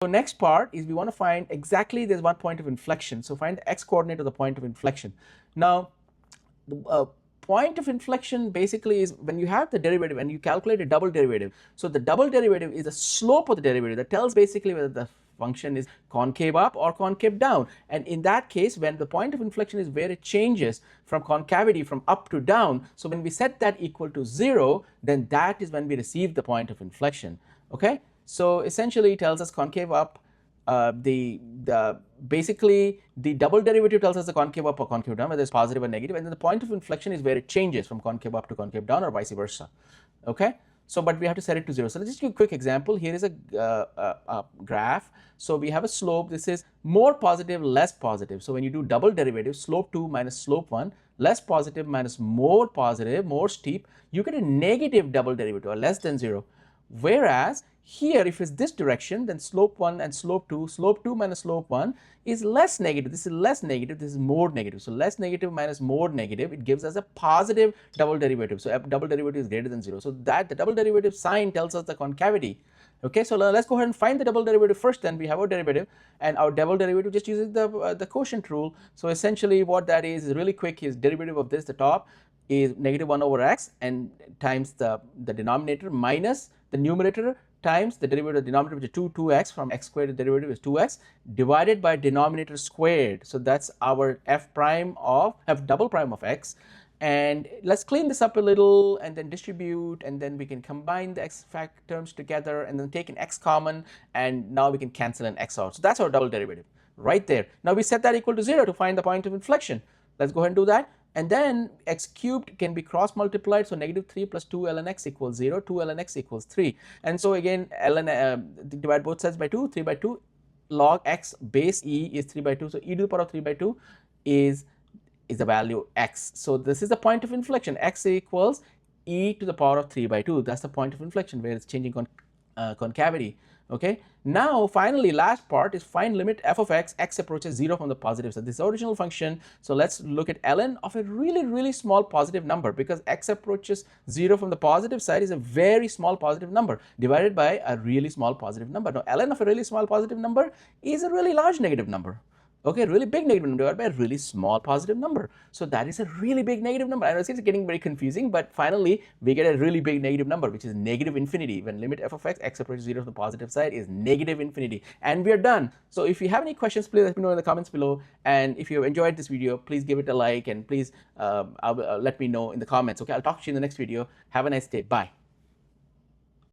So next part is we want to find exactly there's one point of inflection. So find the x coordinate of the point of inflection. Now, the point of inflection basically is when you have the derivative and you calculate a double derivative. So the double derivative is the slope of the derivative that tells basically whether the function is concave up or concave down. And in that case, when the point of inflection is where it changes from concavity from up to down, so when we set that equal to 0, then that is when we receive the point of inflection. Okay, so essentially it tells us concave up. Basically the double derivative tells us the concave up or concave down, whether it's positive or negative, and then the point of inflection is where it changes from concave up to concave down or vice versa. Okay, so but we have to set it to 0. So let's just give a quick example. Here is a graph. So we have a slope. This is more positive, less positive. So when you do double derivative, slope 2 minus slope 1, less positive minus more positive, more steep, you get a negative double derivative or less than 0. Whereas here, if it's this direction, then slope 1 and slope 2 minus slope 1 is less negative. This is less negative, this is more negative. So less negative minus more negative, it gives us a positive double derivative. So a double derivative is greater than 0. So that the double derivative sign tells us the concavity. Okay, so let's go ahead and find the double derivative first. Then we have our derivative, and our double derivative just uses the quotient rule. So essentially what that is really quick is derivative of this, the top is negative 1 over x and times the denominator minus the numerator times the derivative of the denominator, which is 2x from x squared, the derivative is 2x, divided by denominator squared. So that's our f double prime of x. And let's clean this up a little and then distribute, and then we can combine the x fact terms together and then take an x common, and now we can cancel an x out. So that's our double derivative right there. Now we set that equal to 0 to find the point of inflection. Let's go ahead and do that. And then x cubed can be cross multiplied, so negative 3 plus 2 ln x equals 0, 2 ln x equals 3. And so again, divide both sides by 2, 3 by 2, log x base e is 3 by 2, so e to the power of 3 by 2 is the value x. So this is the point of inflection, x equals e to the power of 3 by 2. That's the point of inflection where it's changing concavity. Okay, now finally last part is find limit f of x, x approaches 0 from the positive side. This is the original function. So let's look at ln of a really small positive number, because x approaches 0 from the positive side is a very small positive number divided by a really small positive number. Now ln of a really small positive number is a really large negative number. Okay, really big negative number divided by a really small positive number. So that is a really big negative number. I know it's getting very confusing, but finally we get a really big negative number, which is negative infinity. When limit f of x, x approaches 0 to the positive side is negative infinity. And we are done. So if you have any questions, please let me know in the comments below. And if you have enjoyed this video, please give it a like, and please let me know in the comments. Okay, I'll talk to you in the next video. Have a nice day. Bye.